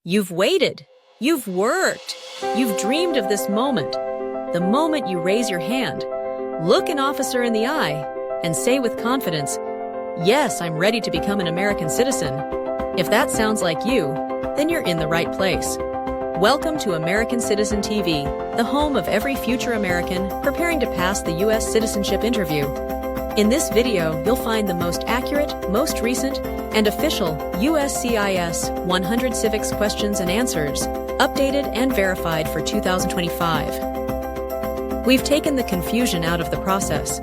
You've waited. You've worked. You've dreamed of this moment. The moment you raise your hand, look an officer in the eye, and say with confidence, "Yes, I'm ready to become an American citizen." If that sounds like you, then you're in the right place. Welcome to American Citizen TV, the home of every future American preparing to pass the U.S. citizenship interview. In this video, you'll find the most accurate, most recent, and official USCIS 100 Civics questions and answers, updated and verified for 2025. We've taken the confusion out of the process.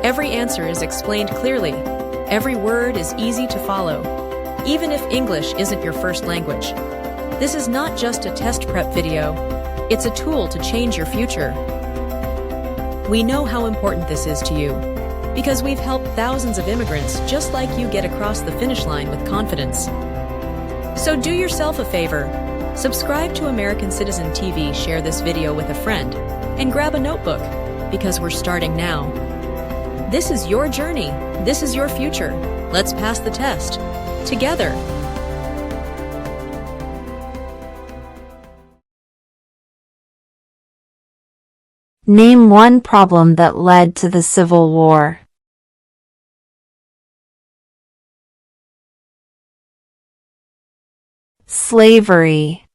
Every answer is explained clearly. Every word is easy to follow, even if English isn't your first language. This is not just a test prep video, it's a tool to change your future. We know how important this is to you, because we've helped thousands of immigrants just like you get across the finish line with confidence. So do yourself a favor, subscribe to American Citizen TV, share this video with a friend, and grab a notebook, because we're starting now. This is your journey, this is your future. Let's pass the test, together. Name one problem that led to the Civil War. Slavery.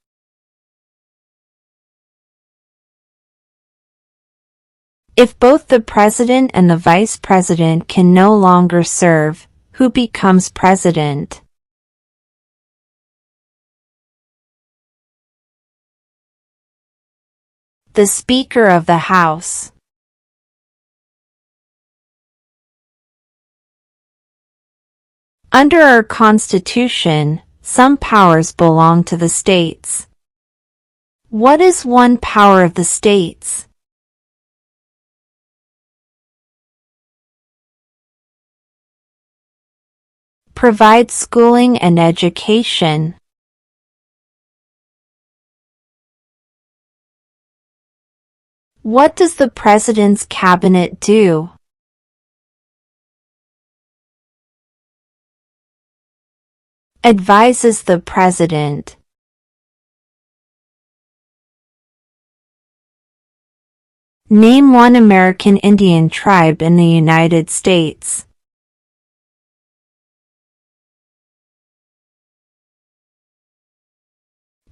If both the president and the vice president can no longer serve, who becomes president? The Speaker of the House. Under our Constitution, some powers belong to the states. What is one power of the states? Provide schooling and education. What does the President's Cabinet do? Advises the President. Name one American Indian tribe in the United States.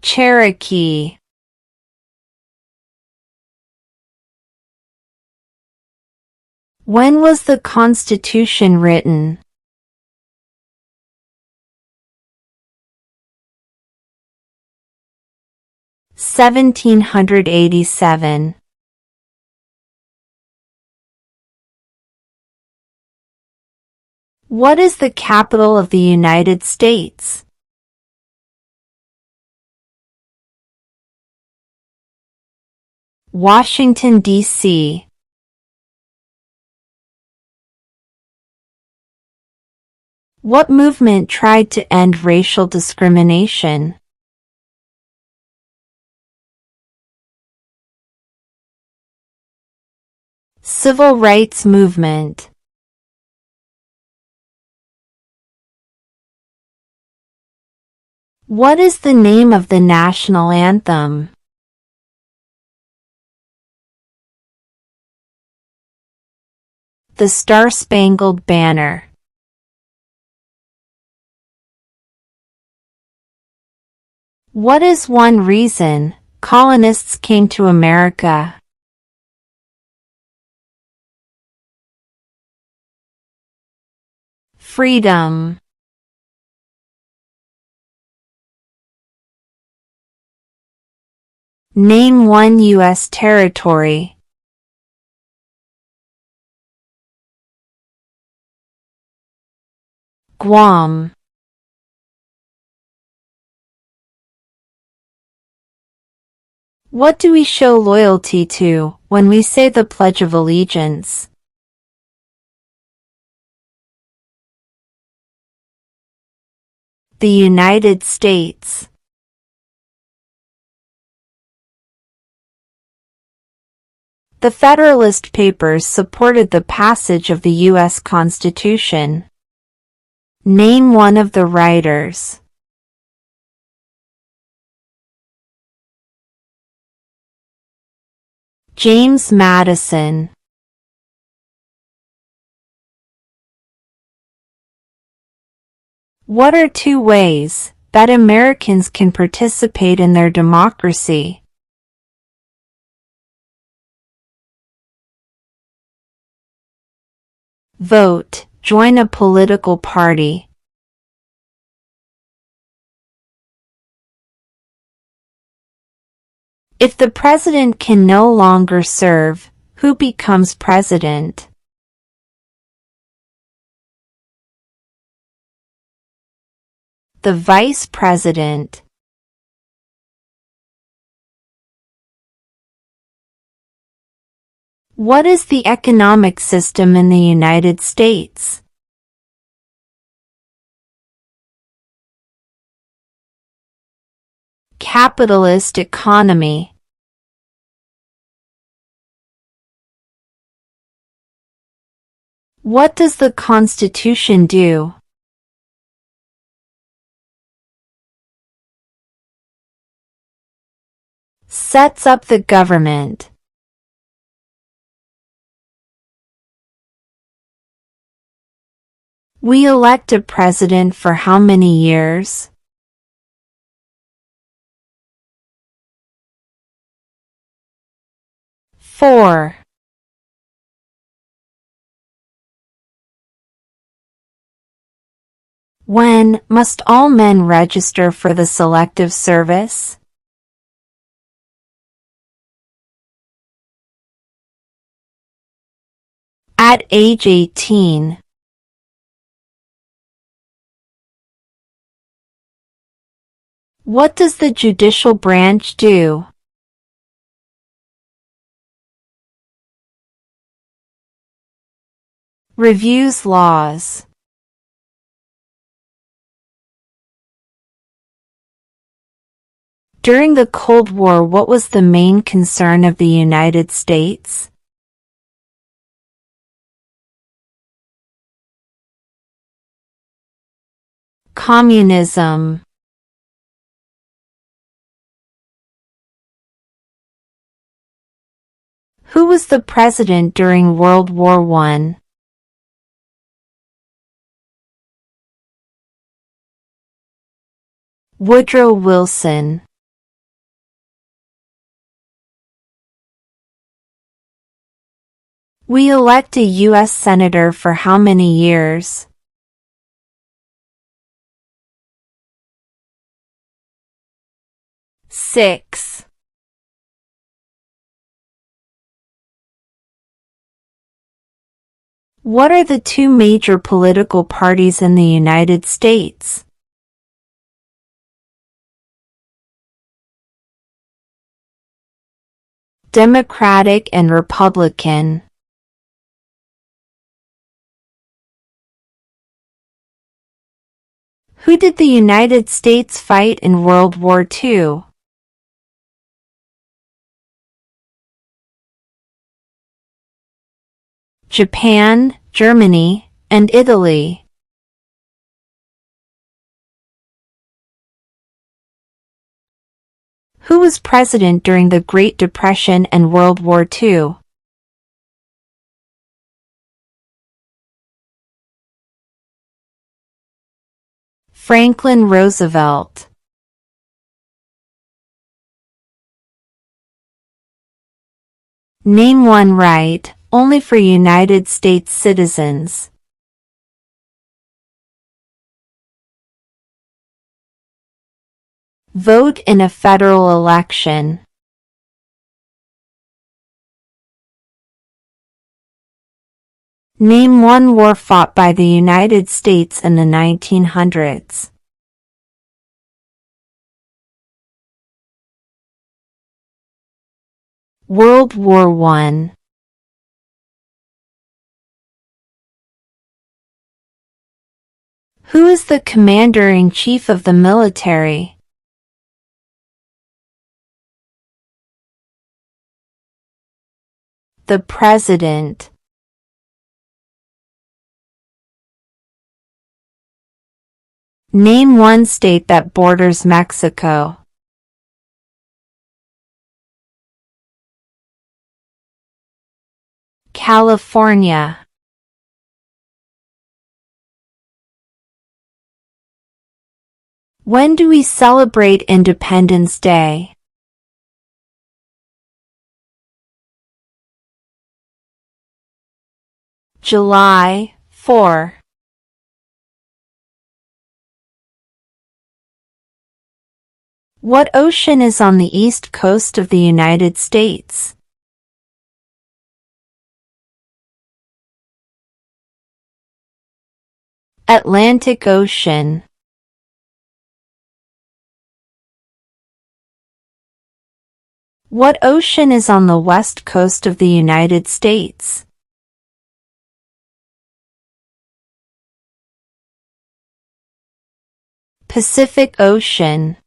Cherokee. When was the Constitution written? (1787). What is the capital of the United States? Washington, D.C. What movement tried to end racial discrimination? Civil rights movement. What is the name of the national anthem? The Star-Spangled Banner. What is one reason colonists came to America? Freedom. Name one U.S. territory. Guam. What do we show loyalty to when we say the Pledge of Allegiance? The United States. The Federalist Papers supported the passage of the U.S. Constitution. Name one of the writers. James Madison. What are 2 ways that Americans can participate in their democracy? Vote. Join a political party. If the president can no longer serve, who becomes president? The vice president. What is the economic system in the United States? Capitalist economy. What does the Constitution do? Sets up the government. We elect a president for how many years? 4. When must all men register for the Selective Service? At age 18. What does the judicial branch do? Reviews laws. During the Cold War, what was the main concern of the United States? Communism. Who was the president during World War I? Woodrow Wilson. We elect a U.S. Senator for how many years? 6. What are the 2 major political parties in the United States? Democratic and Republican. Who did the United States fight in World War II? Japan, Germany, and Italy. Who was president during the Great Depression and World War II? Franklin Roosevelt. Name 1 right, only for United States citizens. Vote in a federal election. Name 1 war fought by the United States in the 1900s. World War I. Who is the commander-in-chief of the military? The President. Name 1 state that borders Mexico. California. When do we celebrate Independence Day? July 4. What ocean is on the east coast of the United States? Atlantic Ocean. What ocean is on the west coast of the United States? Pacific Ocean.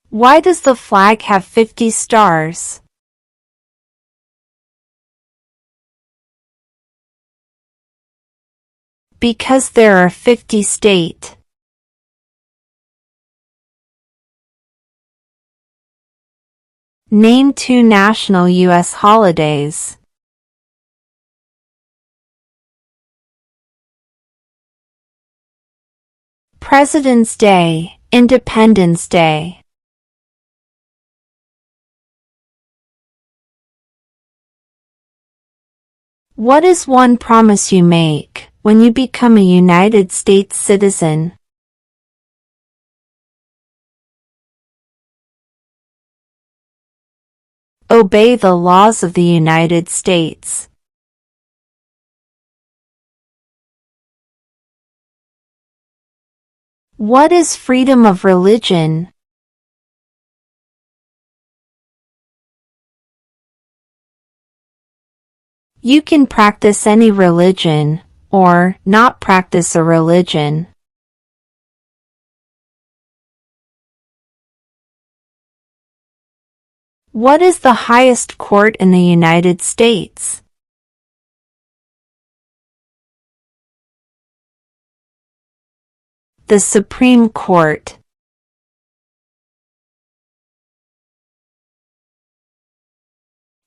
Why does the flag have 50 stars? Because there are 50 states. Name 2 national U.S. holidays. President's Day, Independence Day. What is one promise you make when you become a United States citizen? Obey the laws of the United States. What is freedom of religion? You can practice any religion, or not practice a religion. What is the highest court in the United States? The Supreme Court.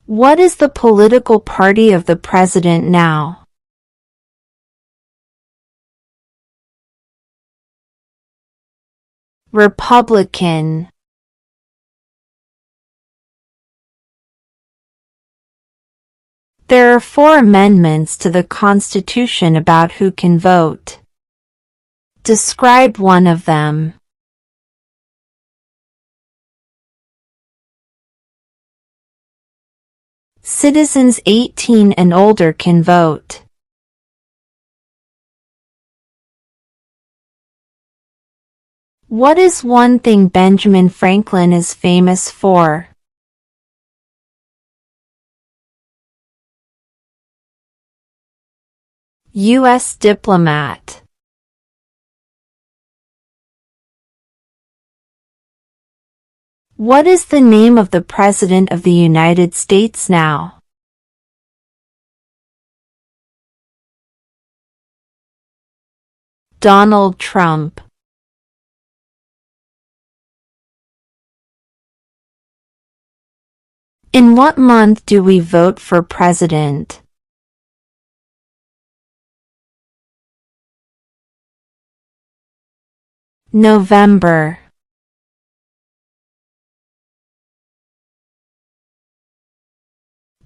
What is the political party of the president now? Republican. There are 4 amendments to the Constitution about who can vote. Describe one of them. Citizens 18 and older can vote. What is one thing Benjamin Franklin is famous for? U.S. diplomat. What is the name of the President of the United States now? Donald Trump. In what month do we vote for president? November.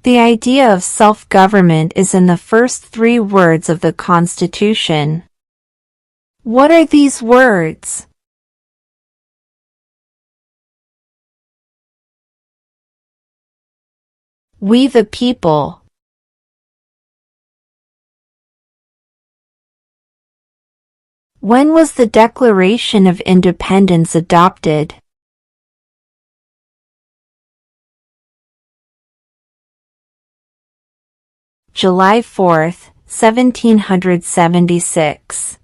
The idea of self-government is in the first 3 words of the Constitution. What are these words? We the people. When was the Declaration of Independence adopted? July 4, 1776.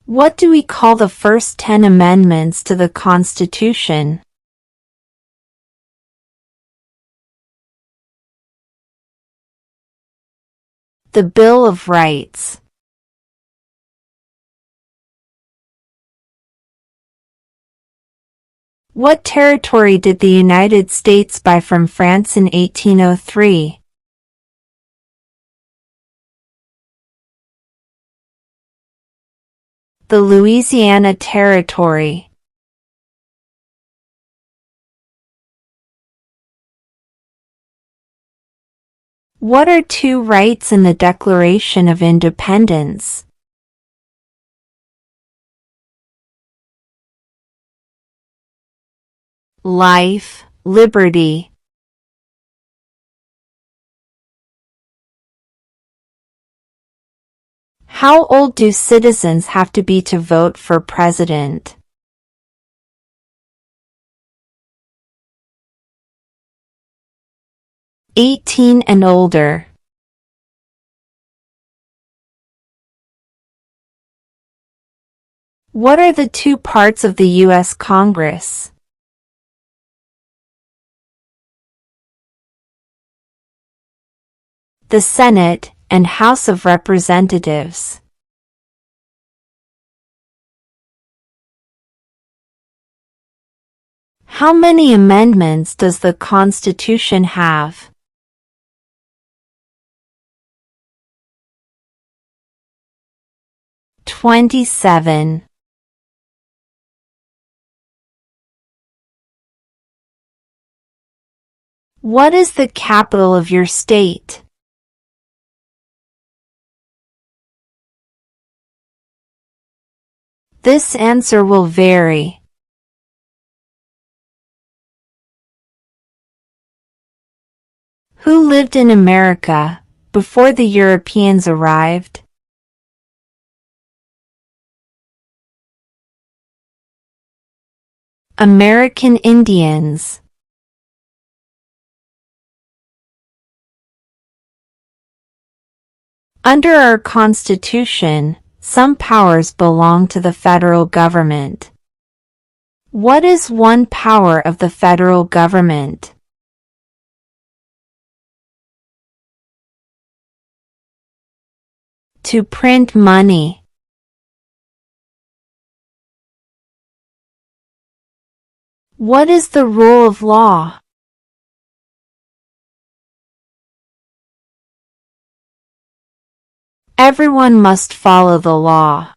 What do we call the first 10 amendments to the Constitution? The Bill of Rights. What territory did the United States buy from France in 1803? The Louisiana Territory. What are two rights in the Declaration of Independence? Life, liberty. How old do citizens have to be to vote for president? 18 and older. What are the two parts of the U.S. Congress? The Senate and House of Representatives. How many amendments does the Constitution have? 27. What is the capital of your state? This answer will vary. Who lived in America before the Europeans arrived? American Indians. Under our Constitution, some powers belong to the federal government. What is one power of the federal government? To print money. What is the rule of law? Everyone must follow the law.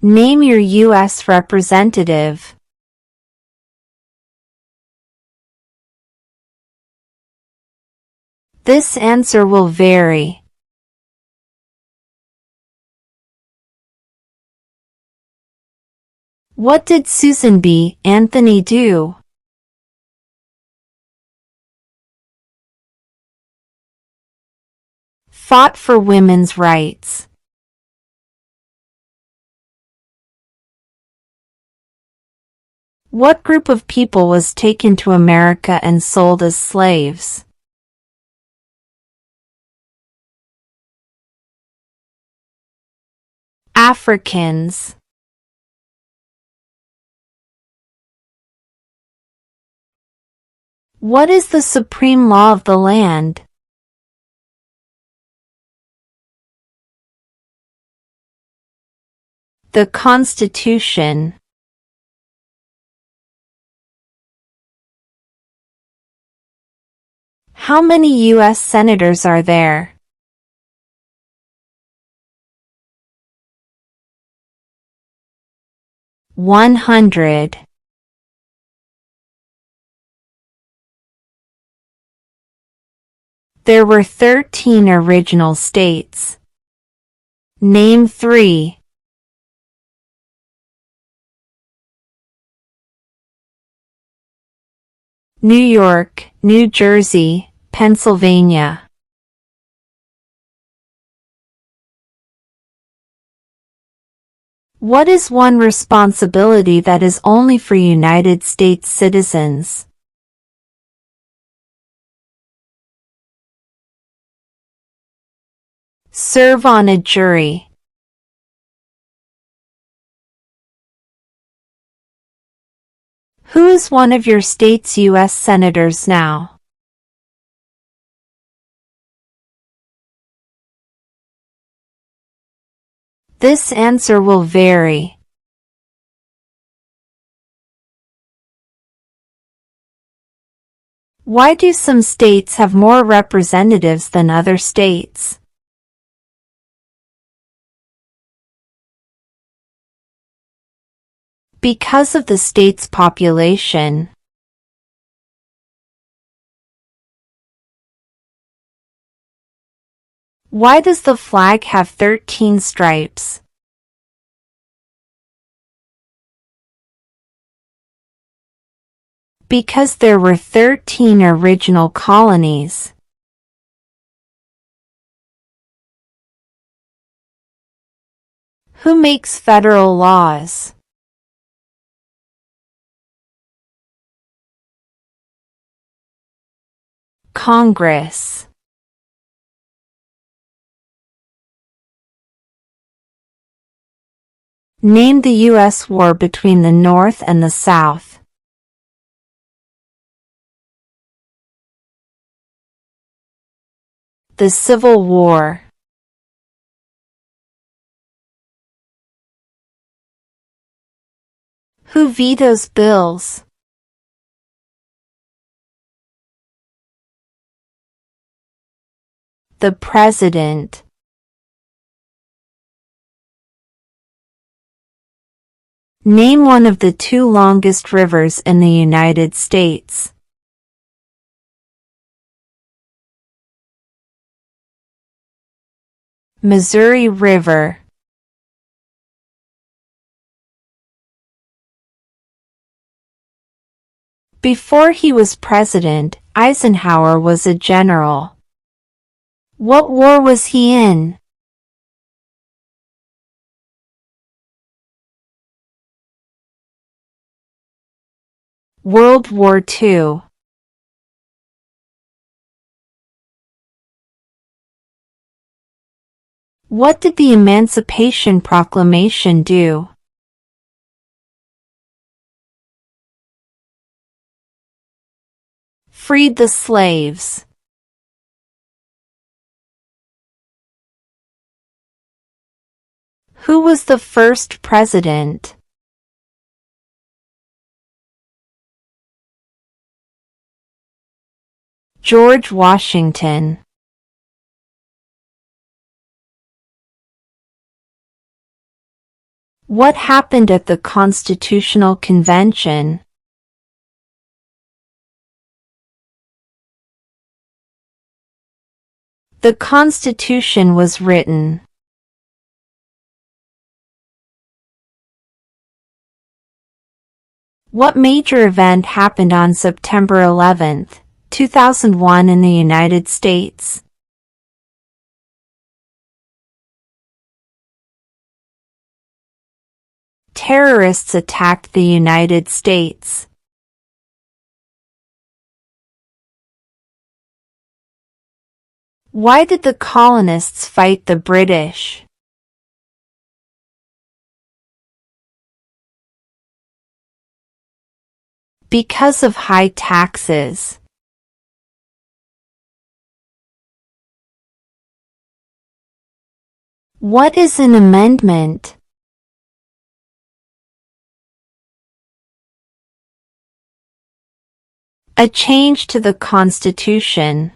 Name your U.S. representative. This answer will vary. What did Susan B. Anthony do? Fought for women's rights. What group of people was taken to America and sold as slaves? Africans. What is the supreme law of the land? The Constitution. How many U.S. senators are there? $100. There were 13 original states. Name 3. New York, New Jersey, Pennsylvania. What is one responsibility that is only for United States citizens? Serve on a jury. Who is one of your state's U.S. senators now? This answer will vary. Why do some states have more representatives than other states? Because of the state's population. Why does the flag have 13 stripes? Because there were 13 original colonies. Who makes federal laws? Congress. Name the U.S. war between the North and the South. The Civil War. Who vetoes bills? The President. Name one of the two longest rivers in the United States. Missouri River. Before he was president, Eisenhower was a general. What war was he in? World War II. What did the Emancipation Proclamation do? Freed the slaves. Who was the first president? George Washington. What happened at the Constitutional Convention? The Constitution was written. What major event happened on September 11, 2001 in the United States? Terrorists attacked the United States. Why did the colonists fight the British? Because of high taxes. What is an amendment? A change to the Constitution.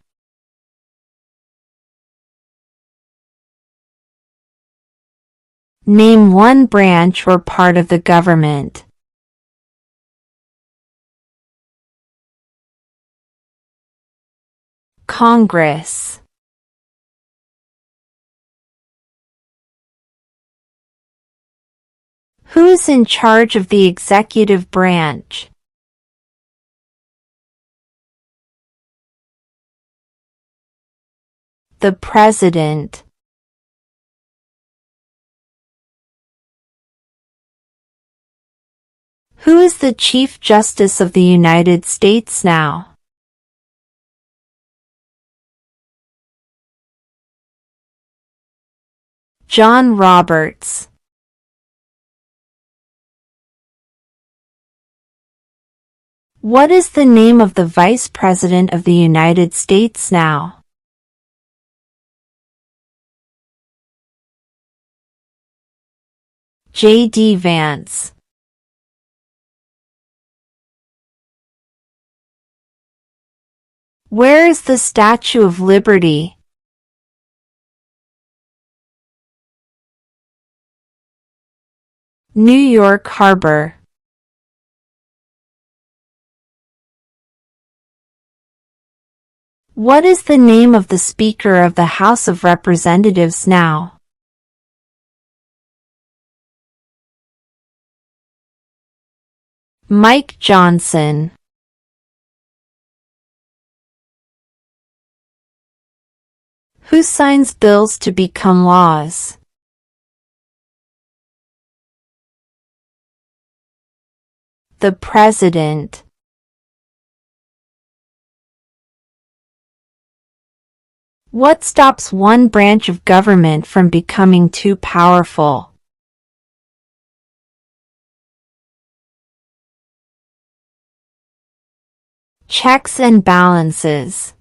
Name one branch or part of the government. Congress. Who is in charge of the executive branch? The President. Who is the Chief Justice of the United States now? John Roberts. What is the name of the Vice President of the United States now? J.D. Vance. Where is the Statue of Liberty? New York Harbor. What is the name of the Speaker of the House of Representatives now? Mike Johnson. Who signs bills to become laws? The President. What stops one branch of government from becoming too powerful? Checks and balances.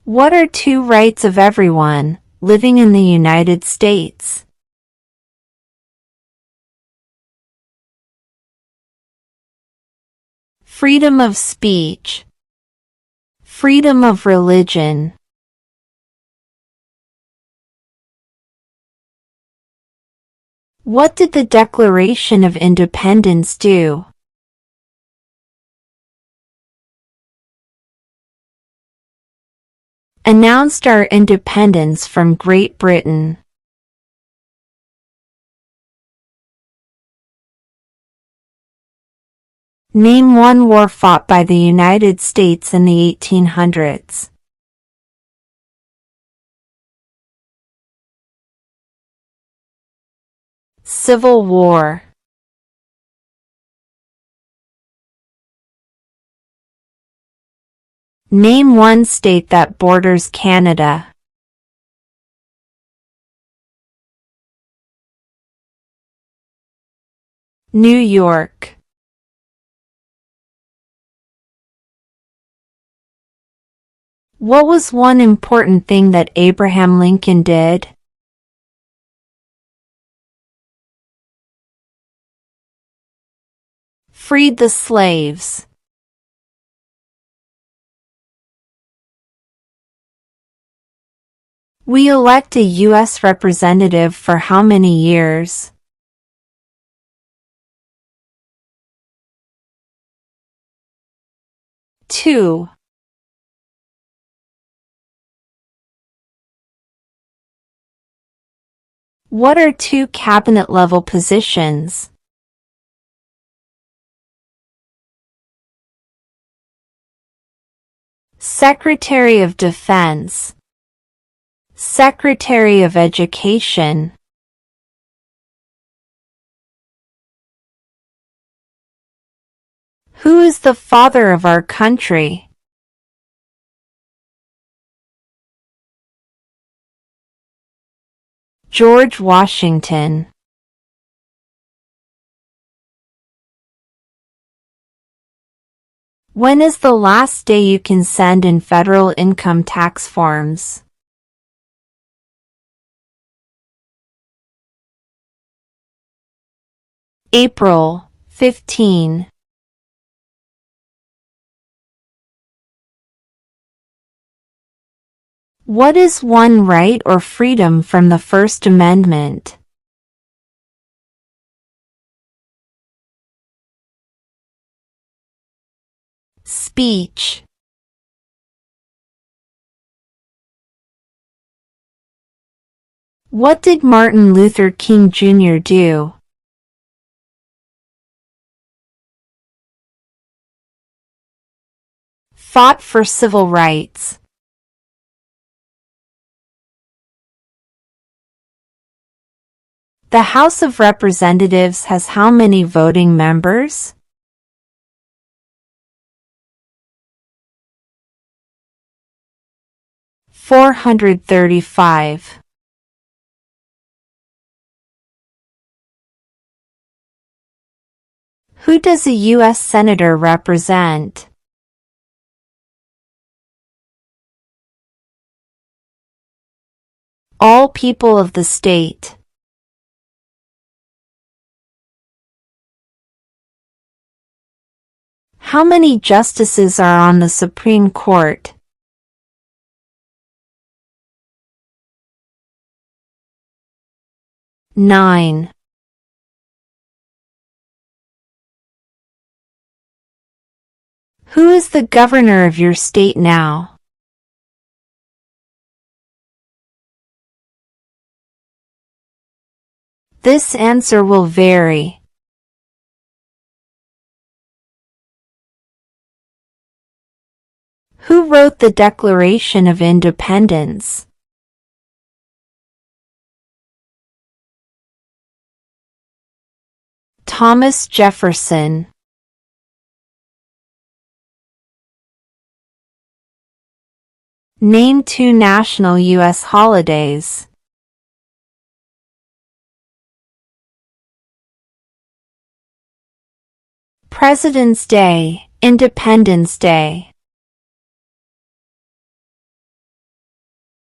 What are two rights of everyone living in the United States? Freedom of speech. Freedom of religion. What did the Declaration of Independence do? Announced our independence from Great Britain. Name one war fought by the United States in the 1800s. Civil War. Name one state that borders Canada. New York. What was one important thing that Abraham Lincoln did? Freed the slaves. We elect a U.S. representative for how many years? Two. What are two cabinet-level positions? Secretary of Defense. Secretary of Education. Who is the father of our country? George Washington. When is the last day you can send in federal income tax forms? April 15. What is one right or freedom from the First Amendment? Speech. What did Martin Luther King Jr. do? Fought for civil rights. The House of Representatives has how many voting members? 435. Who does a U.S. Senator represent? All people of the state. How many justices are on the Supreme Court? 9. Who is the governor of your state now? This answer will vary. Who wrote the Declaration of Independence? Thomas Jefferson. Name 2 national U.S. holidays. President's Day, Independence Day.